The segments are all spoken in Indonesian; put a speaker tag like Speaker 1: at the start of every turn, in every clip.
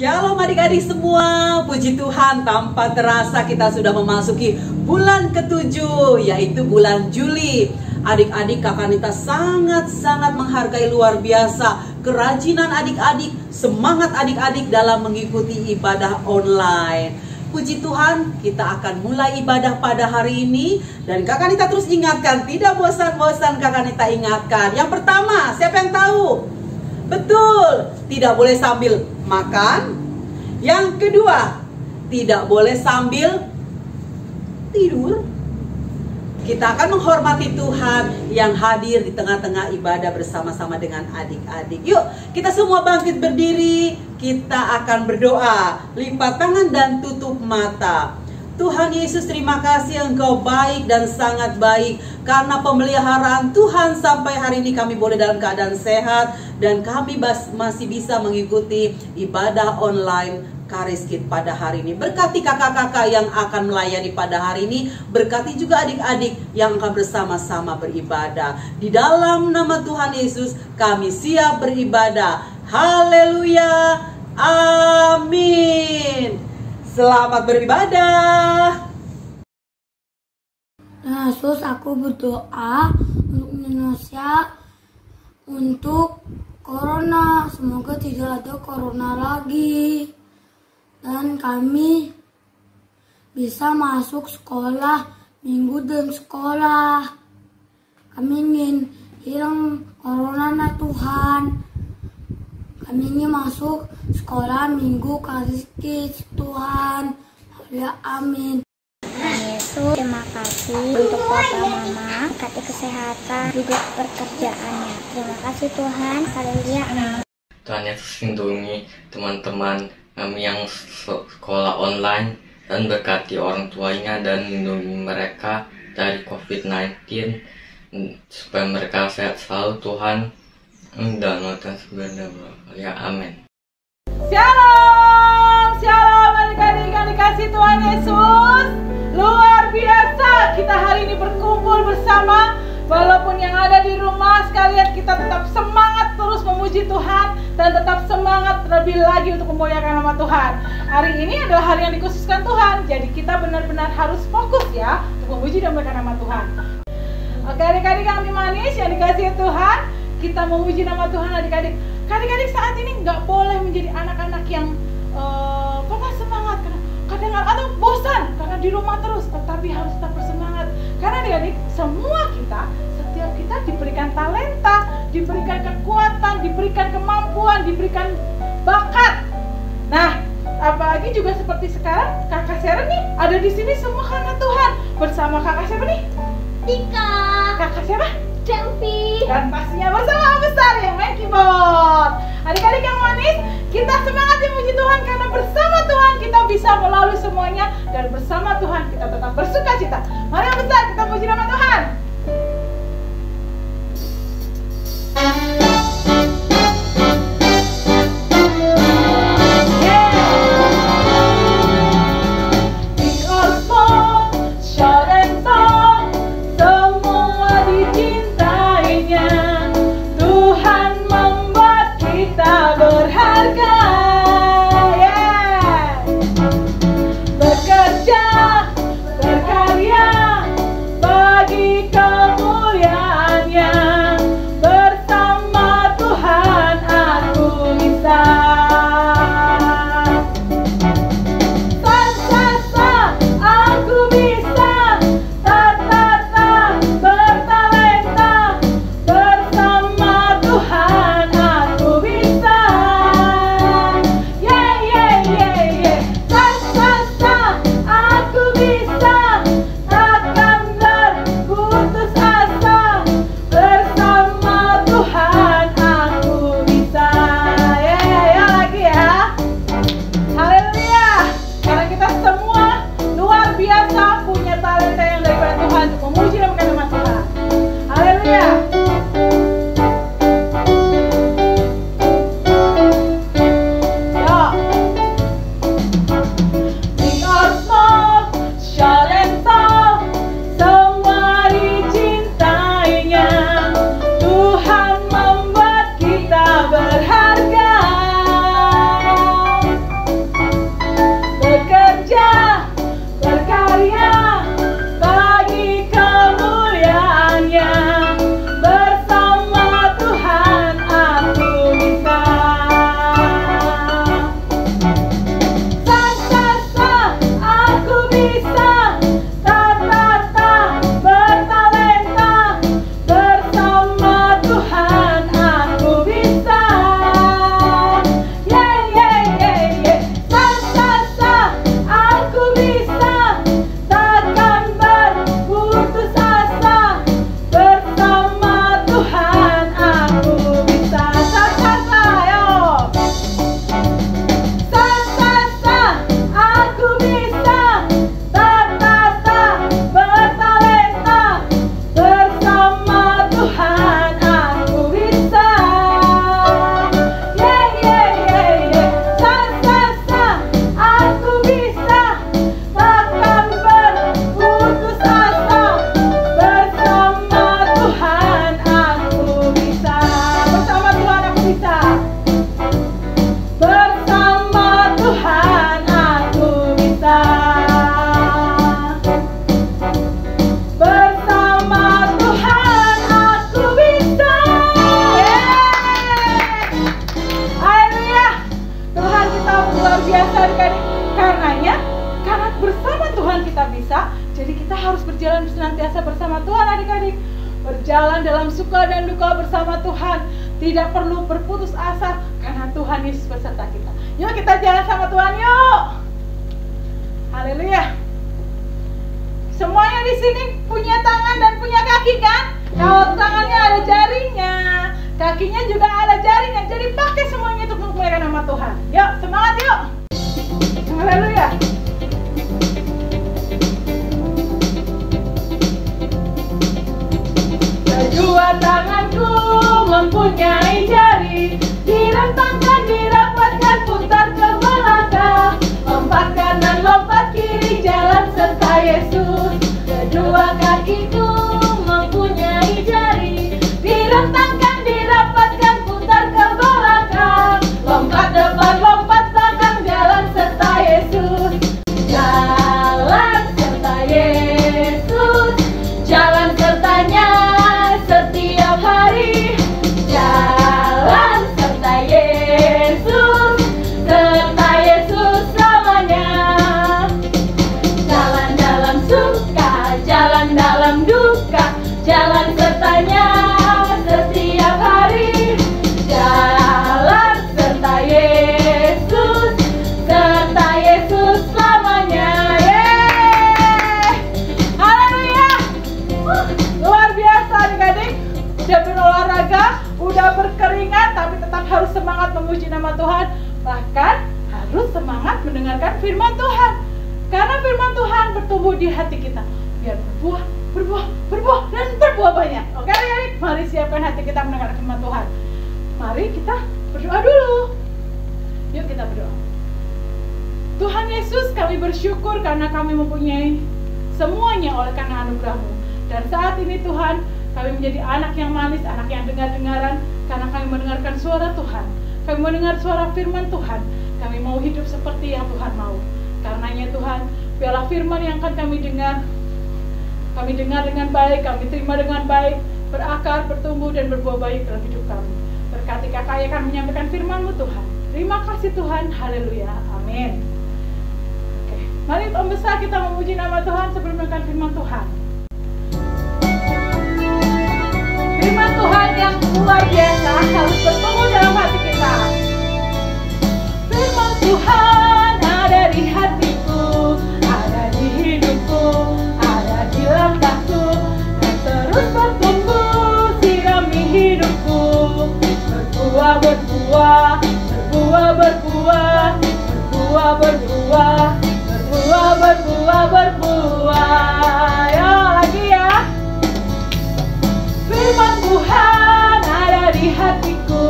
Speaker 1: Shalom adik-adik semua, puji Tuhan tanpa terasa kita sudah memasuki bulan ke-7 yaitu bulan Juli. Adik-adik kakak Nita sangat-sangat menghargai luar biasa kerajinan adik-adik, semangat adik-adik dalam mengikuti ibadah online. Puji Tuhan, kita akan mulai ibadah pada hari ini. Dan kakak Nita terus ingatkan, tidak bosan-bosan kakak Nita ingatkan. Yang pertama, siapa yang tahu? Betul, tidak boleh sambil makan. Yang kedua, tidak boleh sambil tidur. Kita akan menghormati Tuhan yang hadir di tengah-tengah ibadah bersama-sama dengan adik-adik. Yuk, kita semua bangkit berdiri. Kita akan berdoa. Lipat tangan dan tutup mata. Tuhan Yesus, terima kasih Engkau baik dan sangat baik. Karena pemeliharaan Tuhan sampai hari ini kami boleh dalam keadaan sehat. Dan kami masih bisa mengikuti ibadah online Kariskit pada hari ini. Berkati kakak-kakak yang akan melayani pada hari ini. Berkati juga adik-adik yang akan bersama-sama beribadah. Di dalam nama Tuhan Yesus kami siap beribadah. Haleluya. Amin. Selamat beribadah.
Speaker 2: Nah, Yesus, aku berdoa untuk Indonesia, untuk corona. Semoga tidak ada corona lagi. Dan kami bisa masuk sekolah minggu dan sekolah. Kami ingin hilang corona, nah Tuhan. Kami ingin masuk sekolah minggu Kariskit, Tuhan. Ya, amin.
Speaker 3: Yesus, terima kasih untuk Papa Mama, berkati kesehatan, juga pekerjaannya. Terima kasih Tuhan. Haleluya.
Speaker 4: Tuhan Yesus lindungi teman-teman kami yang sekolah online dan berkati orang tuanya dan lindungi mereka dari COVID-19 supaya mereka sehat selalu Tuhan. Dan nonton sebenarnya ya, amin.
Speaker 1: Shalom, shalom adik-adik yang dikasih Tuhan Yesus. Luar biasa kita hari ini berkumpul bersama. Walaupun yang ada di rumah sekalian, kita tetap semangat terus memuji Tuhan dan tetap semangat lebih lagi untuk memuliakan nama Tuhan. Hari ini adalah hari yang dikhususkan Tuhan, jadi kita benar-benar harus fokus ya untuk memuji dan memuliakan nama Tuhan. Oke adik-adik kami manis yang dikasih Tuhan, kita memuji nama Tuhan adik-adik. Adik-adik saat ini nggak boleh menjadi anak-anak yang patah semangat kadang atau bosan karena di rumah terus, tetapi harus tetap bersemangat. Karena adik-adik, setiap kita diberikan talenta, diberikan kekuatan, diberikan kemampuan, diberikan bakat. Nah, apalagi juga seperti sekarang Kakak Seren nih ada di sini semua karena Tuhan. Bersama Kakak siapa nih?
Speaker 3: Tika.
Speaker 1: Kakak siapa?
Speaker 3: Delvi.
Speaker 1: Dan pastinya bersama besar yang main keyboard. Adik-adik yang manis, kita semangat memuji Tuhan karena bersama Tuhan kita bisa melalui semuanya dan bersama Tuhan kita tetap bersuka cita. Mari yang besar kita puji nama Tuhan. Bekerja, berkarya bagi
Speaker 5: suka dan duka bersama Tuhan. Tidak perlu berputus asa karena Tuhan Yesus beserta kita. Yuk kita jalan sama Tuhan yuk. Haleluya. Semuanya di sini punya tangan dan punya kaki kan? Kalau tangannya ada jarinya, kakinya juga ada jarinya. Jadi pakai semuanya untuk memuliakan nama Tuhan. Yuk, semangat yuk. Haleluya. Kedua tanganku mempunyai jari, direntangkan, dirapatkan, putar ke belakang, lompat kanan, lompat kiri, jalan serta Yesus. Kedua kakiku mempunyai jari, direntangkan, dirapatkan, putar ke belakang, lompat depan, lompat belakang, jalan serta Yesus. Jalan serta Yesus, jalan sertanya setiap hari. Jalan serta Yesus, serta Yesus selamanya. Jalan dalam suka, jalan dalam duka, jalan sertanya setiap hari. Jalan serta Yesus, serta Yesus selamanya. Yeay! Haleluya! Luar biasa adik-adik. Udah berolahraga, udah berkeringat, tapi tetap harus semangat memuji nama Tuhan. Bahkan harus semangat mendengarkan firman Tuhan. Karena firman Tuhan bertumbuh di hati kita. Biar berbuah, berbuah, berbuah, dan berbuah banyak. Oke adik-adik, mari siapkan hati kita mendengarkan firman Tuhan. Mari kita berdoa dulu. Yuk kita berdoa. Tuhan Yesus, kami bersyukur karena kami mempunyai semuanya oleh karena anugerah-Mu. Dan saat ini Tuhan, kami menjadi anak yang manis, anak yang dengar-dengaran, karena kami mendengarkan suara Tuhan. Kami mendengar suara firman Tuhan. Kami mau hidup seperti yang Tuhan mau. Karenanya Tuhan, biarlah firman yang akan kami dengar dengan baik, kami terima dengan baik, berakar, bertumbuh, dan berbuah baik dalam hidup kami. Berkati kakak yang akan menyampaikan firman-Mu Tuhan. Terima kasih Tuhan, haleluya, amin. Oke, mari Om Besar kita memuji nama Tuhan sebelum mendengarkan firman Tuhan. Firman Tuhan yang luar biasa harus bertumbuh dalam hati kita. Firman Tuhan ada di hatiku, ada di hidupku, ada di langkahku, dan terus bertumbuh, sirami hidupku. Berbuah, berbuah, berbuah, berbuah, berbuah, berbuah, berbuah, berbuah, berbuah. Yo, lagi ya. Firman Tuhan ada di hatiku,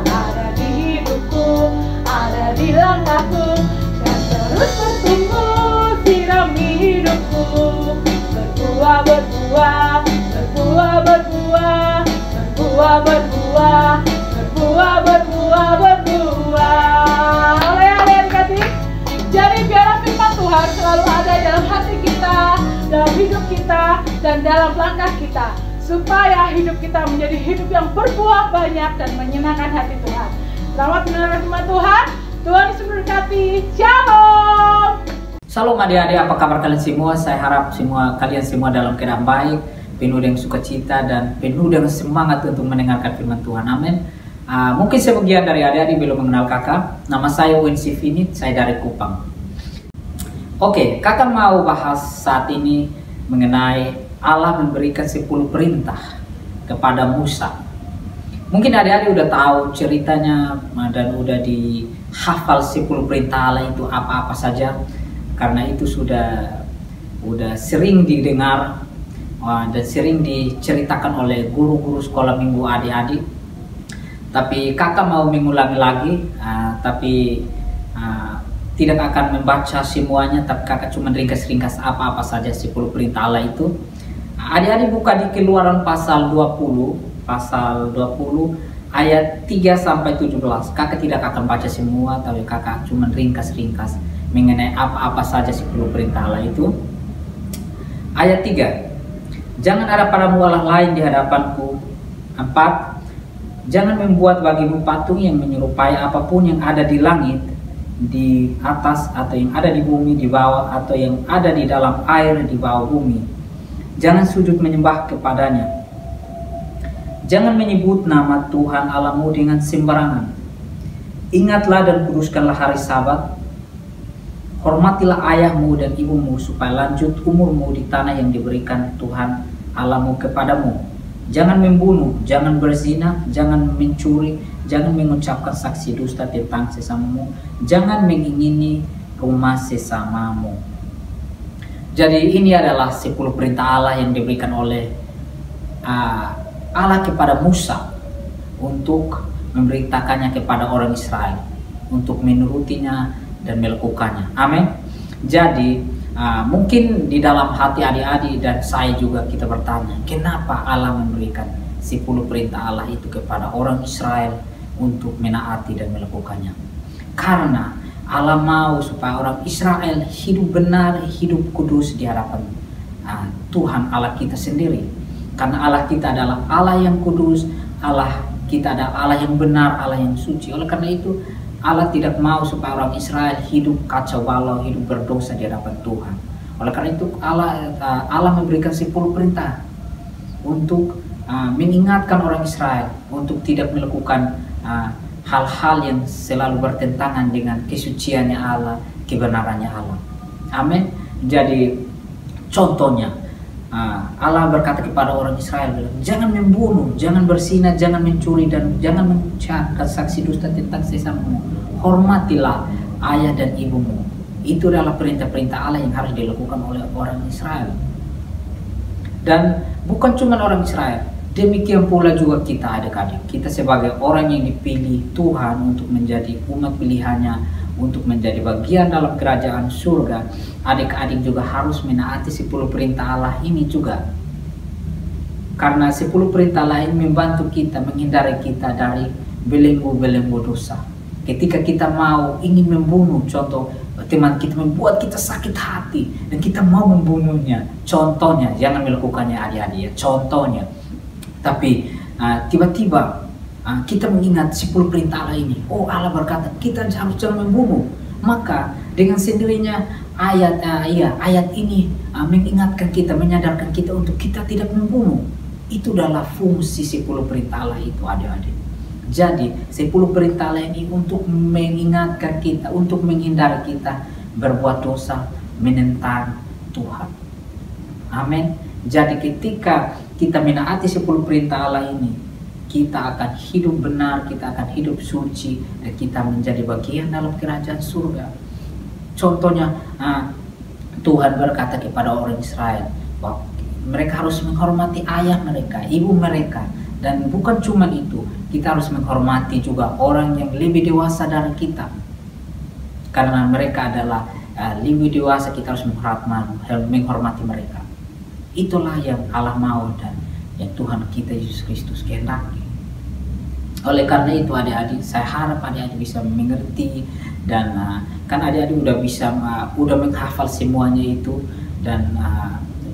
Speaker 5: ada di hidupku, ada di langkahku, dan terus bertumbuh, sirami hidupku. Berbuah, berbuah, berbuah, berbuah, berbuah, berbuah, berbuah, berbuah, berbuah. Oleh adik-adik, jadi biarlah firman Tuhan selalu ada dalam hati kita, dalam hidup kita, dan dalam langkah kita, supaya hidup kita menjadi hidup yang berbuah banyak dan menyenangkan hati Tuhan. Selamat mendengarkan firman Tuhan. Tuhan Yesus memberkati. Shalom.
Speaker 6: Shalom adik-adik, apa kabar kalian semua? Saya harap kalian semua dalam keadaan baik, penuh dengan sukacita dan penuh dengan semangat untuk mendengarkan firman Tuhan. Amin. Mungkin sebagian dari adik-adik belum mengenal kakak. Nama saya Wensi Finit, saya dari Kupang. Oke, kakak mau bahas saat ini mengenai Allah memberikan 10 perintah kepada Musa. Mungkin adik-adik udah tahu ceritanya dan udah dihafal 10 perintah Allah itu apa-apa saja, karena itu sudah sering didengar dan sering diceritakan oleh guru-guru sekolah minggu adik-adik. Tapi kakak mau mengulangi lagi, tapi tidak akan membaca semuanya, tapi kakak cuma ringkas-ringkas apa-apa saja 10 perintah Allah itu. Adik-adik buka di Keluaran pasal 20 ayat 3 sampai 17. Kakak tidak akan baca semua, tapi kakak cuma ringkas-ringkas mengenai apa-apa saja 10 perintah Allah itu. Ayat 3. Jangan ada padamu Allah lain di hadapanku. 4. Jangan membuat bagimu patung yang menyerupai apapun yang ada di langit, di atas, atau yang ada di bumi di bawah, atau yang ada di dalam air di bawah bumi. Jangan sujud menyembah kepadanya. Jangan menyebut nama Tuhan Allahmu dengan sembarangan. Ingatlah dan kuduskanlah hari Sabat. Hormatilah ayahmu dan ibumu supaya lanjut umurmu di tanah yang diberikan Tuhan Allahmu kepadamu. Jangan membunuh, jangan berzina, jangan mencuri, jangan mengucapkan saksi dusta tentang sesamamu, jangan mengingini rumah sesamamu. Jadi ini adalah 10 perintah Allah yang diberikan oleh Allah kepada Musa untuk memberitakannya kepada orang Israel untuk menurutinya dan melakukannya. Amin. Jadi mungkin di dalam hati adik-adik dan saya juga kita bertanya, kenapa Allah memberikan 10 perintah Allah itu kepada orang Israel untuk menaati dan melakukannya? Karena Allah mau supaya orang Israel hidup benar, hidup kudus di hadapan Tuhan Allah kita sendiri. Karena Allah kita adalah Allah yang kudus, Allah kita adalah Allah yang benar, Allah yang suci. Oleh karena itu Allah tidak mau supaya orang Israel hidup kacau balau, hidup berdosa di hadapan Tuhan. Oleh karena itu Allah memberikan 10 perintah untuk mengingatkan orang Israel untuk tidak melakukan hal-hal yang selalu bertentangan dengan kesuciannya Allah, kebenarannya Allah. Amin. Jadi contohnya Allah berkata kepada orang Israel, jangan membunuh, jangan berzina, jangan mencuri, dan jangan mengucapkan saksi dusta tentang sesamamu. Hormatilah ayah dan ibumu. Itu adalah perintah-perintah Allah yang harus dilakukan oleh orang Israel. Dan bukan cuma orang Israel, demikian pula juga kita adik-adik. Kita sebagai orang yang dipilih Tuhan untuk menjadi umat pilihannya, untuk menjadi bagian dalam kerajaan surga, adik-adik juga harus menaati 10 perintah Allah ini juga. Karena 10 perintah Allah ini membantu kita, menghindari kita dari belenggu-belenggu dosa. Ketika kita mau ingin membunuh, contoh teman kita membuat kita sakit hati dan kita mau membunuhnya, contohnya jangan melakukannya adik-adik ya, contohnya. Tapi tiba-tiba kita mengingat 10 perintah Allah ini. Oh, Allah berkata kita harus jangan membunuh. Maka dengan sendirinya ayat ini mengingatkan kita, menyadarkan kita untuk kita tidak membunuh. Itu adalah fungsi 10 perintah Allah itu adik-adik. Jadi 10 perintah Allah ini untuk mengingatkan kita, untuk menghindari kita berbuat dosa, menentang Tuhan. Amin. Jadi ketika kita menaati 10 perintah Allah ini, kita akan hidup benar, kita akan hidup suci, dan kita menjadi bagian dalam kerajaan surga. Contohnya Tuhan berkata kepada orang Israel bahwa mereka harus menghormati ayah mereka, ibu mereka. Dan bukan cuma itu, kita harus menghormati juga orang yang lebih dewasa dari kita. Karena mereka adalah lebih dewasa, kita harus menghormati mereka. Itulah yang Allah mau dan yang Tuhan kita Yesus Kristus kehendaki. Oleh karena itu adik-adik, saya harap adik-adik bisa mengerti dan kan adik-adik udah bisa udah menghafal semuanya itu dan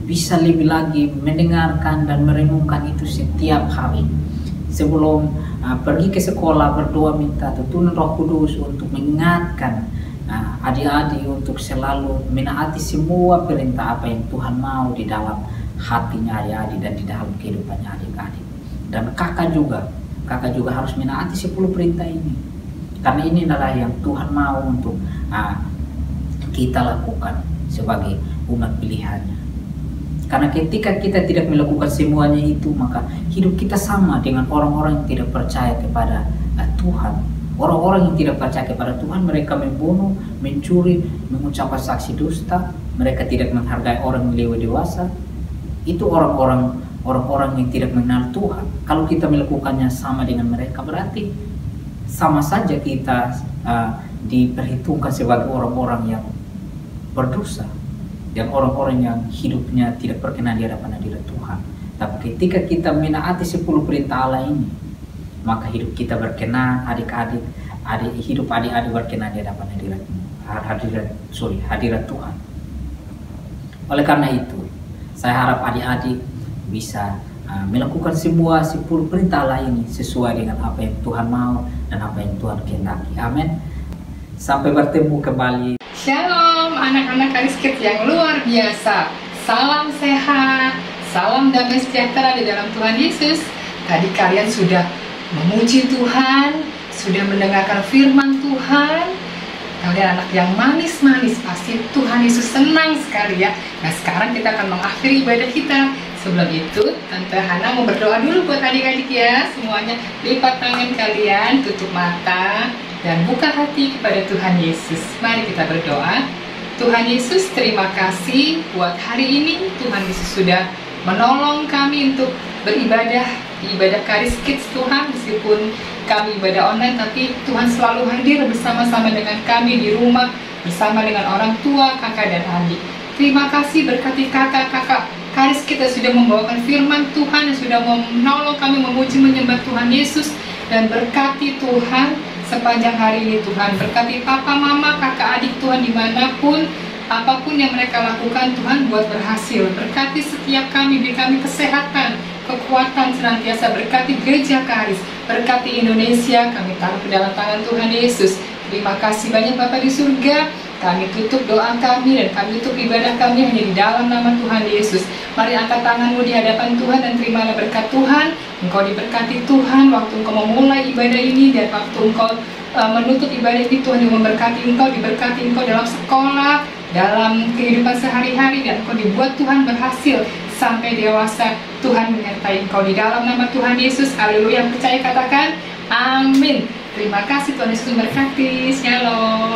Speaker 6: bisa lebih lagi mendengarkan dan merenungkan itu setiap hari. Sebelum pergi ke sekolah, berdoa minta tuntunan Roh Kudus untuk mengingatkan adik-adik untuk selalu menaati semua perintah apa yang Tuhan mau di dalam hatinya adik-adik dan di dalam kehidupannya adik-adik. Dan kakak juga harus menaati 10 perintah ini. Karena ini adalah yang Tuhan mau untuk kita lakukan sebagai umat pilihannya. Karena ketika kita tidak melakukan semuanya itu, maka hidup kita sama dengan orang-orang yang tidak percaya kepada Tuhan. Orang-orang yang tidak percaya kepada Tuhan, mereka membunuh, mencuri, mengucapkan saksi dusta, mereka tidak menghargai orang yang lebih dewasa. Itu orang-orang yang tidak mengenal Tuhan. Kalau kita melakukannya sama dengan mereka, berarti sama saja kita diperhitungkan sebagai orang-orang yang berdosa dan orang-orang yang hidupnya tidak berkenan di hadapan hadirat Tuhan. Tapi ketika kita menaati 10 perintah Allah ini, maka hidup kita berkenan, hidup adik-adik berkenan di hadapan hadirat Tuhan. Oleh karena itu, saya harap adik-adik bisa melakukan semua 10 perintah Allah ini sesuai dengan apa yang Tuhan mau dan apa yang Tuhan kehendaki. Amin. Sampai bertemu kembali.
Speaker 7: Shalom anak-anak Kaliskit yang luar biasa. Salam sehat, salam damai sejahtera di dalam Tuhan Yesus. Tadi kalian sudah memuji Tuhan, sudah mendengarkan firman Tuhan. Kalian anak yang manis-manis, pasti Tuhan Yesus senang sekali ya. Nah sekarang kita akan mengakhiri ibadah kita. Sebelum itu, Tante Hana mau berdoa dulu buat adik-adik ya. Semuanya lipat tangan kalian, tutup mata, dan buka hati kepada Tuhan Yesus. Mari kita berdoa. Tuhan Yesus, terima kasih buat hari ini. Tuhan Yesus sudah menolong kami untuk beribadah di ibadah Karis Kids Tuhan. Meskipun kami ibadah online, tapi Tuhan selalu hadir bersama-sama dengan kami di rumah, bersama dengan orang tua, kakak dan adik. Terima kasih berkati kakak-kakak Karis kita sudah membawakan firman Tuhan yang sudah menolong kami memuji menyembah Tuhan Yesus. Dan berkati Tuhan sepanjang hari ini Tuhan. Berkati papa, mama, kakak, adik Tuhan dimanapun, apapun yang mereka lakukan Tuhan buat berhasil. Berkati setiap kami, beri kami kesehatan, kekuatan senantiasa. Berkati gereja Karis, berkati Indonesia, kami taruh ke dalam tangan Tuhan Yesus. Terima kasih banyak Bapa di surga. Kami tutup doa kami dan kami tutup ibadah kami hanya di dalam nama Tuhan Yesus. Mari angkat tanganmu di hadapan Tuhan dan terimalah berkat Tuhan. Engkau diberkati Tuhan waktu engkau memulai ibadah ini, dan waktu engkau menutup ibadah ini. Tuhan yang memberkati engkau, diberkati engkau dalam sekolah, dalam kehidupan sehari-hari, dan engkau dibuat Tuhan berhasil sampai dewasa. Tuhan menyertai engkau di dalam nama Tuhan Yesus. Haleluya. Percaya katakan amin. Terima kasih, Tuhan Yesus memberkati. Shalom.